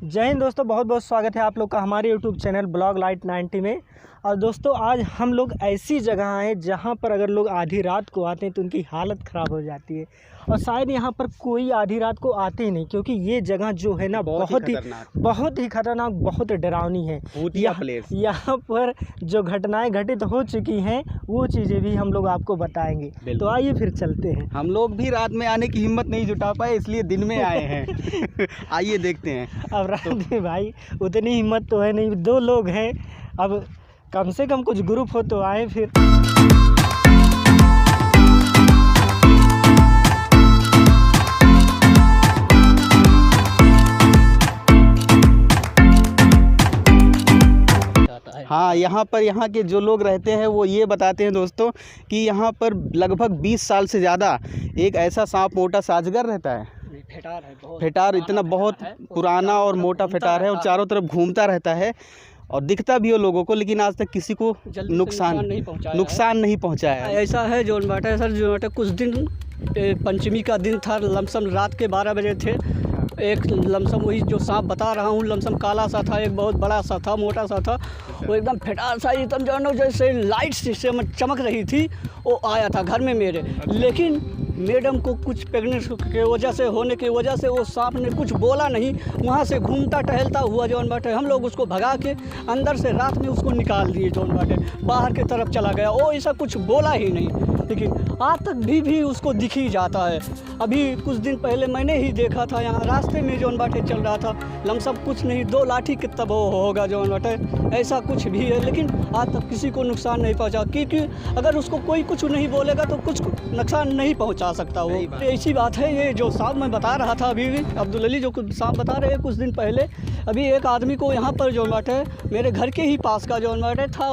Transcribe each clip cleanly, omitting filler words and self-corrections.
जय हिंद दोस्तों, बहुत बहुत स्वागत है आप लोग का हमारे यूट्यूब चैनल ब्लॉग लाइट 90 में। और दोस्तों आज हम लोग ऐसी जगह आए जहां पर अगर लोग आधी रात को आते हैं तो उनकी हालत ख़राब हो जाती है। और शायद यहां पर कोई आधी रात को आते ही नहीं, क्योंकि ये जगह जो है ना बहुत ही खतरनाक, बहुत डरावनी है। यहाँ पर जो घटनाएं घटित हो चुकी हैं वो चीज़ें भी हम लोग आपको बताएंगे। तो आइए फिर चलते हैं। हम लोग भी रात में आने की हिम्मत नहीं जुटा पाए, इसलिए दिन में आए हैं। आइए देखते हैं। अब रात में भाई उतनी हिम्मत तो है नहीं, 2 लोग हैं, अब कम से कम कुछ ग्रुप हो तो आए फिर। हाँ, यहाँ के जो लोग रहते हैं वो ये बताते हैं दोस्तों कि यहाँ पर लगभग 20 साल से ज़्यादा एक ऐसा सांप मोटा सा अजगर रहता है। फेटार इतना बहुत पुराना और मोटा फेटार है और चारों तरफ घूमता रहता है और दिखता भी हो लोगों को, लेकिन आज तक किसी को नुकसान नहीं पहुंचाया है। ऐसा है जो बाटा सर, जो बाटा कुछ दिन पंचमी का दिन था, लमसम रात के 12 बजे थे। एक लमसम वही जो सांप बता रहा हूँ, लमसम काला सा था, एक बहुत बड़ा सा था, मोटा सा था, वो एकदम फेटार सा, एकदम जानो जैसे लाइट से चमक रही थी। वो आया था घर में मेरे, लेकिन मैडम को कुछ प्रेगनेंट के वजह से होने की वजह से वो सांप ने कुछ बोला नहीं। वहाँ से घूमता टहलता हुआ जौन बाटे हम लोग उसको भगा के अंदर से रात में उसको निकाल दिए, जौन बाटे बाहर की तरफ चला गया। वो ऐसा कुछ बोला ही नहीं, लेकिन आज तक भी उसको दिख ही जाता है। अभी कुछ दिन पहले मैंने ही देखा था, यहाँ रास्ते में जौन बाटे चल रहा था, लमसम कुछ नहीं 2 लाठी कितना वो होगा जौन बाटे, ऐसा कुछ भी है, लेकिन आज तक किसी को नुकसान नहीं पहुँचा। क्योंकि अगर उसको कोई कुछ नहीं बोलेगा तो कुछ नुकसान नहीं पहुँचा सकता वो। ऐसी बात है। ये जो सांप मैं बता रहा था अभी भी, अब्दुल अली जो सांप बता रहे हैं कुछ दिन पहले, अभी एक आदमी को यहाँ पर जो बाटे मेरे घर के ही पास का जो बाटे था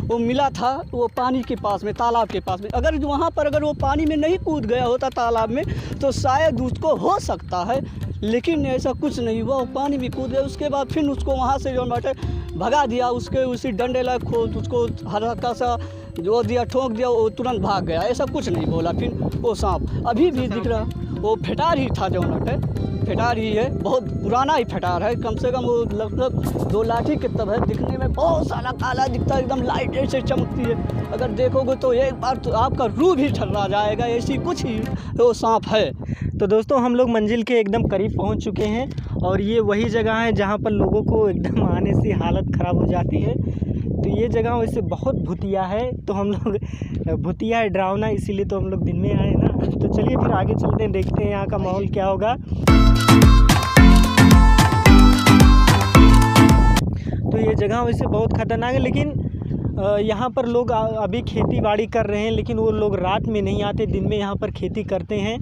वो मिला था, वो पानी के पास में, तालाब के पास में। अगर वहाँ पर अगर वो पानी में नहीं कूद गया होता तालाब में तो शायद उसको हो सकता है, लेकिन ऐसा कुछ नहीं हुआ। वो पानी में कूद गया, उसके बाद फिर उसको वहाँ से जो बाटे भगा दिया, उसके उसी डंडे ला खोद उसको हल्का सा जो दिया, ठोक दिया, वो तुरंत भाग गया। ऐसा कुछ नहीं बोला। फिर वो सांप अभी भी दिख रहा, वो फेटार ही था, जो है फेटार ही है, बहुत पुराना ही फेटार है, कम से कम वो लगभग 2 लाठी के तब है। दिखने में बहुत सारा काला दिखता है, एकदम लाइट ऐसे चमकती है। अगर देखोगे तो एक बार तो आपका रूह भी ठर्रा जाएगा, ऐसी कुछ ही वो सांप है। तो दोस्तों हम लोग मंजिल के एकदम करीब पहुंच चुके हैं और ये वही जगह है जहां पर लोगों को एकदम आने से हालत ख़राब हो जाती है। तो ये जगह वैसे बहुत भूतिया है, तो हम लोग भूतिया है, डरावना, इसीलिए तो हम लोग दिन में आए ना। तो चलिए फिर आगे चलते हैं, देखते हैं यहाँ का माहौल क्या होगा। तो ये जगह वैसे बहुत ख़तरनाक है, लेकिन यहाँ पर लोग अभी खेती बाड़ी कर रहे हैं, लेकिन वो लोग रात में नहीं आते, दिन में यहाँ पर खेती करते हैं।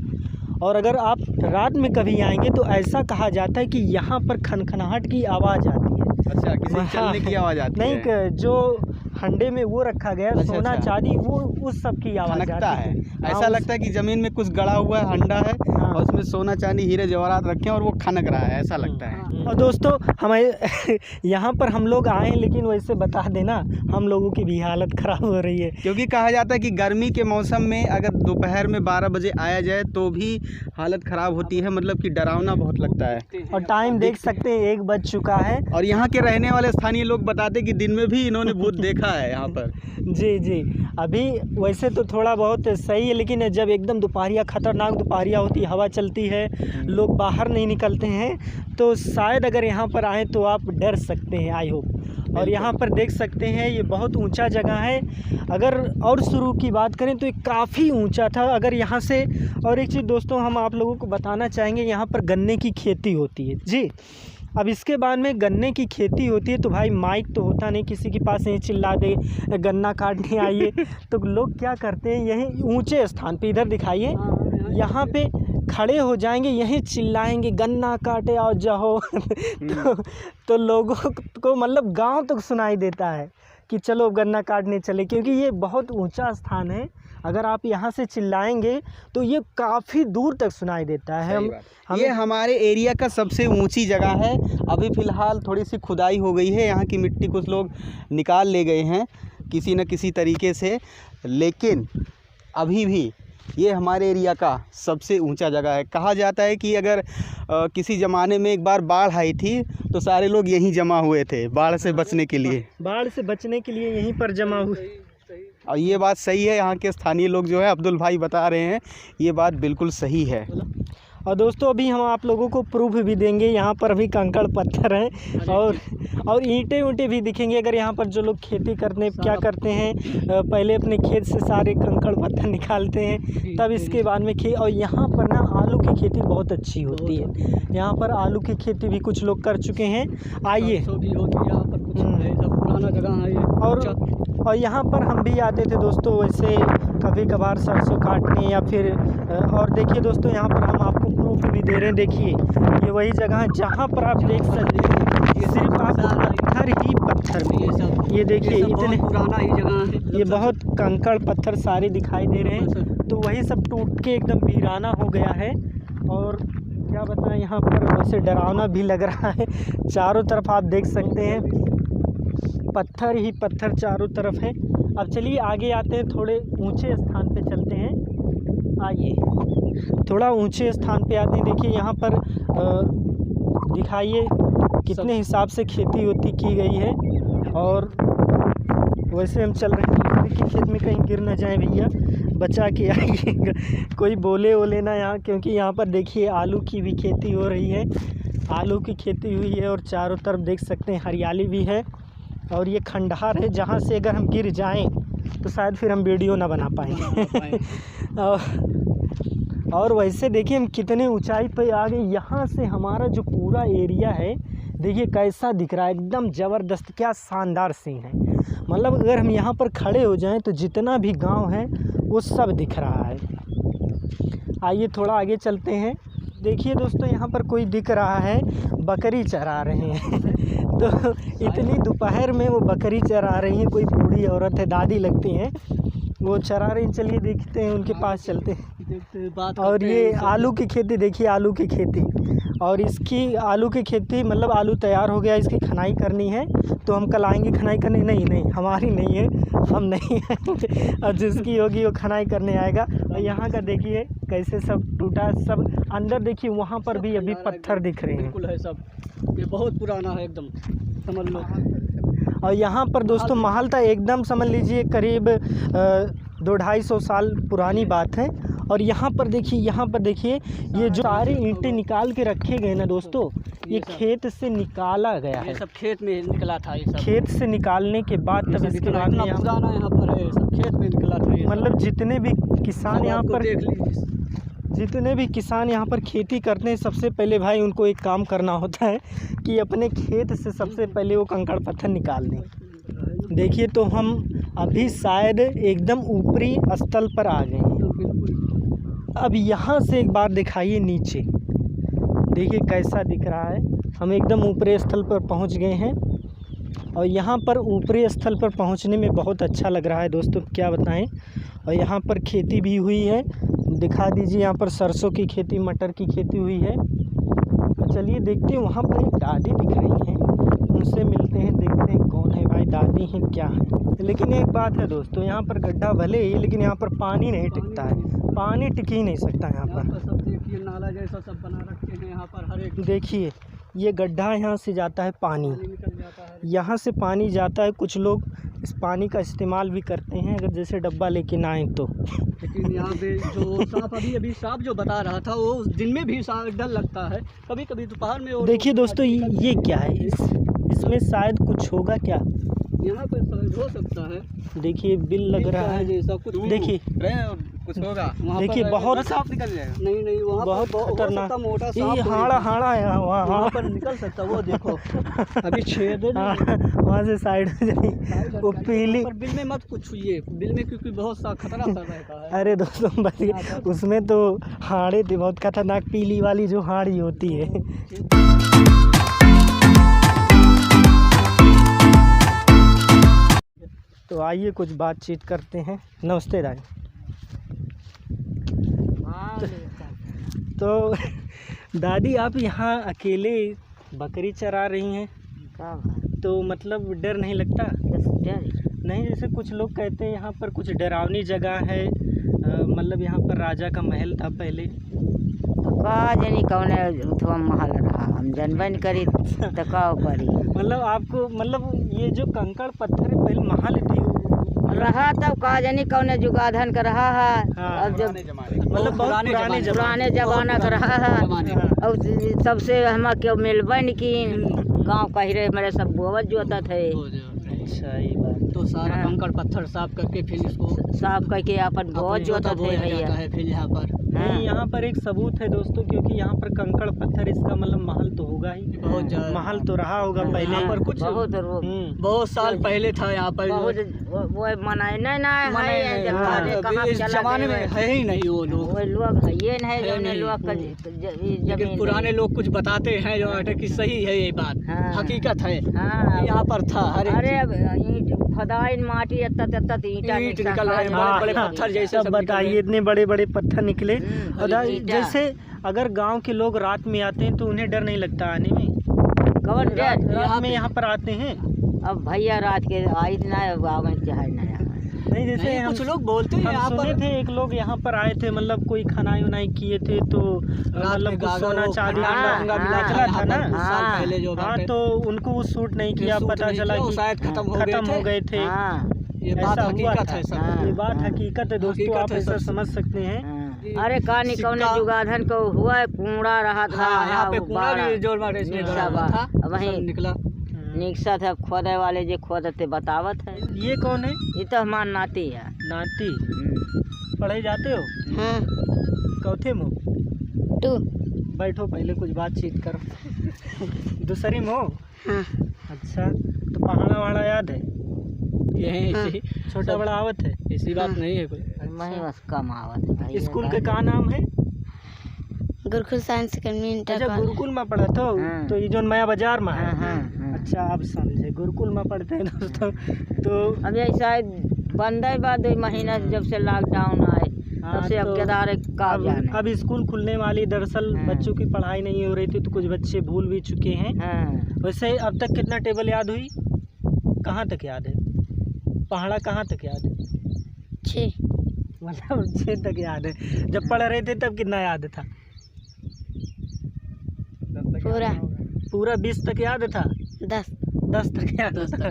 और अगर आप रात में कभी आएंगे तो ऐसा कहा जाता है कि यहाँ पर खनखनाहट की आवाज़ आती है। अच्छा, किसी चलने की आवाज़ आती है? नहीं, जो हंडे में वो रखा गया सोना चांदी, वो उस सब की आवाज़ आती है। ऐसा लगता है कि ज़मीन में कुछ गड़ा हुआ है, हंडा है और उसमें सोना चांदी हीरे जवाहरात रखे हैं और वो खनक रहा है, ऐसा लगता है। और दोस्तों हमारे यहाँ पर हम लोग आए, लेकिन वैसे बता देना हम लोगों की भी हालत ख़राब हो रही है, क्योंकि कहा जाता है कि गर्मी के मौसम में अगर दोपहर में 12 बजे आया जाए तो भी हालत ख़राब होती है, मतलब कि डरावना बहुत लगता है। और टाइम देख सकते हैं 1 बज चुका है। और यहाँ के रहने वाले स्थानीय लोग बताते कि दिन में भी इन्होंने भूत देखा है यहाँ पर। जी, अभी वैसे तो थोड़ा बहुत सही है, लेकिन जब एकदम दोपहरिया, खतरनाक दोपहरिया होती है, हवा चलती है, लोग बाहर नहीं निकलते हैं, तो शायद अगर यहाँ पर आएँ तो आप डर सकते हैं, आई होप। और यहाँ पर देख सकते हैं ये बहुत ऊंचा जगह है। अगर और शुरू की बात करें तो ये काफ़ी ऊंचा था। अगर यहाँ से और एक चीज़ दोस्तों हम आप लोगों को बताना चाहेंगे, यहाँ पर गन्ने की खेती होती है जी। अब इसके बाद में गन्ने की खेती होती है तो भाई माइक तो होता नहीं, किसी के पास नहीं चिल्ला दे गन्ना काटने आइए। तो लोग क्या करते हैं, यहीं ऊंचे स्थान पे, इधर दिखाइए, यहाँ पे खड़े हो जाएंगे, यहीं चिल्लाएंगे गन्ना काटे और जाओ। तो लोगों को मतलब गांव तक सुनाई देता है कि चलो गन्ना काटने चले, क्योंकि ये बहुत ऊंचा स्थान है। अगर आप यहाँ से चिल्लाएंगे तो ये काफ़ी दूर तक सुनाई देता है। ये हमारे एरिया का सबसे ऊंची जगह है। अभी फ़िलहाल थोड़ी सी खुदाई हो गई है, यहाँ की मिट्टी कुछ लोग निकाल ले गए हैं किसी न किसी तरीके से, लेकिन अभी भी ये हमारे एरिया का सबसे ऊंचा जगह है। कहा जाता है कि अगर किसी ज़माने में एक बार बाढ़ आई थी तो सारे लोग यहीं जमा हुए थे बाढ़ से बचने के लिए। बाढ़ से बचने के लिए यहीं पर जमा हुए। और ये बात सही है, यहाँ के स्थानीय लोग जो है अब्दुल भाई बता रहे हैं, ये बात बिल्कुल सही है। और दोस्तों अभी हम आप लोगों को प्रूफ भी देंगे, यहाँ पर भी कंकड़ पत्थर हैं और ईंटें भी दिखेंगे। अगर यहाँ पर जो लोग खेती करने क्या करते हैं, पहले अपने खेत से सारे कंकड़ पत्थर निकालते हैं, तब इसके बाद में और यहाँ पर ना आलू की खेती बहुत अच्छी होती है। यहाँ पर आलू की खेती भी कुछ लोग कर चुके हैं। आइए, पुराना जगह है। और यहाँ पर हम भी आते थे दोस्तों, वैसे कभी कभार सरसों काटने या फिर और देखिए दोस्तों यहाँ पर हम आपको प्रूफ भी दे रहे हैं। देखिए ये वही जगह है जहाँ पर आप देख सकते हैं सिर्फ आप पत्थर ही पत्थर में, ये देखिए इतने पुराना ही जगह है। ये बहुत कंकड़ पत्थर सारे दिखाई दे रहे हैं, तो वही सब टूट के एकदम वीराना हो गया है। और क्या बताएं, यहाँ पर वैसे डरावना भी लग रहा है। चारों तरफ आप देख सकते हैं पत्थर ही पत्थर चारों तरफ है। अब चलिए आगे आते हैं, थोड़े ऊंचे स्थान पे चलते हैं। आइए थोड़ा ऊंचे स्थान पे आते हैं। देखिए यहाँ पर दिखाइए कितने हिसाब से खेती होती की गई है। और वैसे हम चल रहे हैं कि खेत में कहीं गिर ना जाए भैया, बचा के आइएगा, कोई बोले वो लेना यहाँ, क्योंकि यहाँ पर देखिए आलू की भी खेती हो रही है। आलू की खेती हुई है और चारों तरफ देख सकते हैं हरियाली भी है। और ये खंडहर है जहाँ से अगर हम गिर जाएं तो शायद फिर हम वीडियो ना बना पाएंगे। और वैसे देखिए हम कितने ऊंचाई पे आ गए। यहाँ से हमारा जो पूरा एरिया है देखिए कैसा दिख रहा है, एकदम ज़बरदस्त, क्या शानदार सीन है। मतलब अगर हम यहाँ पर खड़े हो जाएं तो जितना भी गांव है वो सब दिख रहा है। आइए थोड़ा आगे चलते हैं। देखिए दोस्तों यहाँ पर कोई दिख रहा है, बकरी चरा रहे हैं। तो इतनी दोपहर में वो बकरी चरा रही हैं, कोई बूढ़ी औरत है, दादी लगती हैं, वो चरा रही हैं। चलिए देखते हैं, उनके पास चलते हैं। और ये आलू की खेती देखिए, आलू की खेती, और इसकी आलू की खेती मतलब आलू तैयार हो गया, इसकी खनाई करनी है तो हम कल आएंगे खनाई करने। नहीं हमारी नहीं है, हम नहीं हैं। और जिसकी होगी वो खनाई करने आएगा। और यहाँ का देखिए कैसे सब टूटा, सब अंदर देखिए वहाँ पर भी अभी पत्थर दिख रहे हैं। बिल्कुल है सब, ये बहुत पुराना है एकदम, समझ लो। और यहाँ पर दोस्तों महल था एकदम, समझ लीजिए करीब 200-250 साल पुरानी बात है। और यहाँ पर देखिए ये जो सारे ईंटें निकाल के रखे गए ना दोस्तों, ये खेत से निकाला गया है। ये सब खेत में निकला था, ये सब खेत से निकालने के बाद तब इसके बाद में पुराना यहाँ पर है, सब खेत में निकला था। मतलब जितने भी किसान यहाँ पर देख लीजिए, जितने भी किसान यहाँ पर खेती करते हैं, सबसे पहले भाई उनको एक काम करना होता है कि अपने खेत से सबसे पहले वो कंकड़ पत्थर निकाल दें। देखिए तो हम अभी शायद एकदम ऊपरी स्थल पर आ गए हैं। अब यहाँ से एक बार दिखाइए नीचे, देखिए कैसा दिख रहा है। हम एकदम ऊपरी स्थल पर पहुँच गए हैं और यहाँ पर ऊपरी स्थल पर पहुँचने में बहुत अच्छा लग रहा है दोस्तों, क्या बताएं। और यहाँ पर खेती भी हुई है, दिखा दीजिए। यहाँ पर सरसों की खेती, मटर की खेती हुई है। तो चलिए देखते हैं, वहाँ पर एक दादी दिख रही हैं, उनसे मिलते हैं, देखते हैं कौन है भाई, दादी हैं क्या है। लेकिन एक बात है दोस्तों, यहाँ पर गड्ढा भले ही, लेकिन यहाँ पर पानी नहीं टिकता है, पानी टिक ही नहीं सकता यहाँ पर। सब देखिए नाला जैसा सब बना रखे हैं यहाँ पर, हर एक देखिए ये गड्ढा, यहाँ से जाता है पानी, निकल जाता है। यहाँ से पानी जाता है। कुछ लोग इस पानी का इस्तेमाल भी करते हैं, अगर जैसे डब्बा लेके ना आए तो। लेकिन यहाँ पे जो सांप अभी सांप जो बता रहा था, वो दिन में भी डर लगता है, कभी कभी दोपहर में। देखिए दोस्तों ये क्या है, इसमें शायद कुछ होगा क्या, यहाँ पे हो सकता है। देखिए बिल लग रहा है जैसा कुछ, देखिए कुछ होगा। देखिए बहुत सांप निकल जाएगा। नहीं वहाँ बहुत खतरनाक, मोटा ये हाड़ा है वहाँ पर निकल सकता, वो देखो अभी छेद है। वहाँ से साइड हो जाइए, वो पीली। पर बिल में मत कुछ छुइए, बिल में क्योंकि बहुत सा खतरा सा रहता है। अरे दोस्तों बच गए, उसमें तो हाड़े थे बहुत खतरनाक, पीली वाली जो हाड़ी होती है। तो आइए कुछ बातचीत करते हैं। नमस्ते दादी। तो दादी आप यहाँ अकेले बकरी चरा रही हैं, तो मतलब डर नहीं लगता? नहीं, जैसे कुछ लोग कहते हैं यहाँ पर कुछ डरावनी जगह है, मतलब यहाँ पर राजा का महल था पहले। का जानी कौने उठवा महल रहा, हम जानबे नहीं करी तो का करी। मतलब आपको मतलब ये जो कंकड़ पत्थर है पहले महल थी रहा तब का जानी कौने जुगाधन का रहा है। हाँ, अब जब मतलब बहुत पुराने जमाना का रहा है। और सबसे हम क्यों मिलबे नहीं की गाँव कही रहे मेरे सब बोवत जोता थे। अच्छा ये बात तो सारा कंकड़ पत्थर साफ करके फिर इसको साफ करके अपन बहुत जोता थे भैया। है फिर यहाँ पर नहीं, यहाँ पर एक सबूत है दोस्तों, क्योंकि यहाँ पर कंकड़ पत्थर, इसका मतलब महल तो होगा ही, बहुत ज्यादा महल तो रहा होगा पहले। यहाँ पर कुछ बहुत साल पहले था यहाँ पर। वो मनाए नहीं ना है इस जमाने में है ही नहीं वो लोग ये नहीं जो लोग लेकिन पुराने लोग कुछ बताते हैं जो कि सही है ये बात, हकीकत है। यहाँ पर था अरे खदाई माटी ईंटा निकल रहे हैं, बड़े बड़े पत्थर जैसे। सब बताइए इतने बड़े बड़े पत्थर निकले। जैसे अगर गांव के लोग रात में आते हैं तो उन्हें डर नहीं लगता आने में? कौन रात में यहाँ पर आते हैं? अब भैया रात के आई ना चाहे नहीं, जैसे कुछ लोग बोलते हैं यहाँ सुने पर थे एक लोग यहाँ पर आए थे, मतलब कोई खनाई उनाई किए थे तो मतलब कुछ सोना चांदी निकला था ना पहले जो। हाँ, तो उनको वो सूट नहीं किया, पता चला कि शायद खत्म हो गए थे। ये बात हकीकत है सब। ये बात हकीकत है दोस्तों, आप ऐसा समझ सकते हैं। अरे कहानी कौने जुगाधन को हुआ है, कूड़ा रहा था यहाँ पे कूड़ा जोर मारे था वहीं निकला निक्सा था। खोदे वाले जो खोदते बतावत है। ये कौन है? ये तो हमार नाती है। नाती? पढ़े जाते हो? हाँ। कौथे में? तू बैठो पहले कुछ बातचीत करो। दूसरी में हो? हाँ। अच्छा, तो पहाड़ा वहाड़ा याद है? यही छोटा बड़ा आवत है? ऐसी बात नहीं है कोई। वही बस कम आवत है। स्कूल का क्या नाम है? Gurukul science academy inter. अच्छा, गुरुकुल में पढ़ा तो ये जो नया बाजार में है। अच्छा, आप समझे, गुरुकुल में पढ़ते हैं दोस्तों। तो अब ये शायद बंद है बाद 2 महीना जब से लॉकडाउन आए तब से अब केदार का अब स्कूल खुलने वाली, दरअसल बच्चों की पढ़ाई नहीं हो रही थी तो कुछ बच्चे भूल भी चुके हैं। वैसे अब तक कितना टेबल याद हुई? कहाँ तक याद है? पहाड़ा कहाँ तक याद है? 6। मतलब 6 तक याद है। जब पढ़ रहे थे तब कितना याद था? पूरा 20 तक याद था? 10 तक याद था।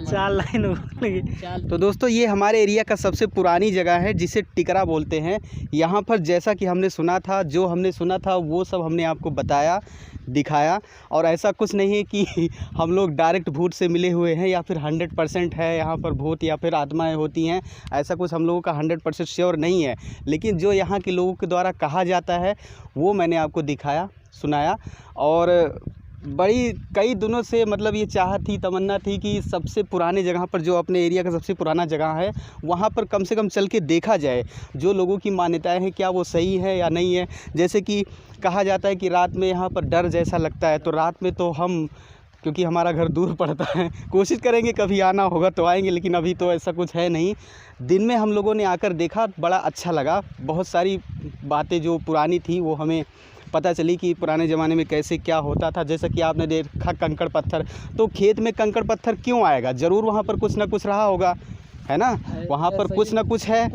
4 लाइन बोल गई। तो दोस्तों ये हमारे एरिया का सबसे पुरानी जगह है जिसे टिकरा बोलते हैं। यहाँ पर जैसा कि हमने सुना था, जो हमने सुना था वो सब हमने आपको बताया, दिखाया। और ऐसा कुछ नहीं है कि हम लोग डायरेक्ट भूत से मिले हुए हैं या फिर 100% है यहाँ पर भूत या फिर आत्माएं होती हैं, ऐसा कुछ हम लोगों का 100% श्योर नहीं है। लेकिन जो यहाँ के लोगों के द्वारा कहा जाता है वो मैंने आपको दिखाया, सुनाया। और बड़ी कई दिनों से मतलब ये चाहत थी, तमन्ना थी कि सबसे पुराने जगह पर, जो अपने एरिया का सबसे पुराना जगह है, वहाँ पर कम से कम चल के देखा जाए जो लोगों की मान्यताएं हैं क्या वो सही है या नहीं है। जैसे कि कहा जाता है कि रात में यहाँ पर डर जैसा लगता है, तो रात में तो हम, क्योंकि हमारा घर दूर पड़ता है, कोशिश करेंगे कभी आना होगा तो आएंगे, लेकिन अभी तो ऐसा कुछ है नहीं। दिन में हम लोगों ने आकर देखा, बड़ा अच्छा लगा। बहुत सारी बातें जो पुरानी थी वो हमें पता चली कि पुराने ज़माने में कैसे क्या होता था। जैसा कि आपने देखा कंकड़ पत्थर, तो खेत में कंकड़ पत्थर क्यों आएगा? ज़रूर वहाँ पर कुछ ना कुछ रहा होगा, है ना? वहाँ पर कुछ ना कुछ है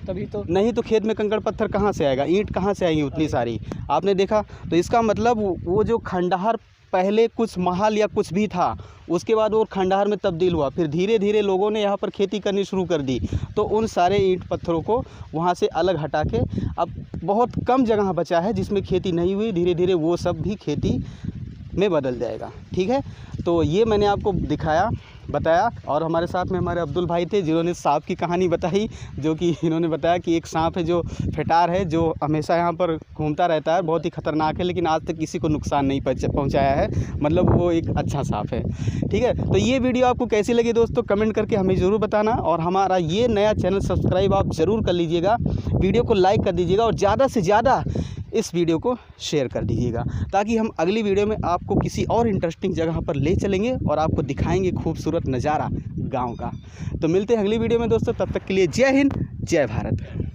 तभी तो। नहीं तो खेत में कंकड़ पत्थर कहाँ से आएगा? ईंट कहाँ से आएंगी उतनी सारी? आपने देखा, तो इसका मतलब वो जो खंडहर पहले कुछ महल या कुछ भी था, उसके बाद वो खंडहर में तब्दील हुआ, फिर धीरे धीरे लोगों ने यहाँ पर खेती करनी शुरू कर दी। तो उन सारे ईंट पत्थरों को वहाँ से अलग हटा के अब बहुत कम जगह बचा है जिसमें खेती नहीं हुई। धीरे धीरे वो सब भी खेती में बदल जाएगा। ठीक है, तो ये मैंने आपको दिखाया, बताया। और हमारे साथ में हमारे अब्दुल भाई थे जिन्होंने सांप की कहानी बताई, जो कि इन्होंने बताया कि एक सांप है जो फेटार है, जो हमेशा यहाँ पर घूमता रहता है, बहुत ही ख़तरनाक है, लेकिन आज तक किसी को नुकसान नहीं पहुँचाया है। मतलब वो एक अच्छा सांप है। ठीक है, तो ये वीडियो आपको कैसी लगी दोस्तों, कमेंट करके हमें ज़रूर बताना। और हमारा ये नया चैनल सब्सक्राइब आप ज़रूर कर लीजिएगा, वीडियो को लाइक कर दीजिएगा और ज़्यादा से ज़्यादा इस वीडियो को शेयर कर दीजिएगा, ताकि हम अगली वीडियो में आपको किसी और इंटरेस्टिंग जगह पर ले चलेंगे और आपको दिखाएंगे खूबसूरत नज़ारा गांव का। तो मिलते हैं अगली वीडियो में दोस्तों, तब तक के लिए जय हिंद, जय भारत।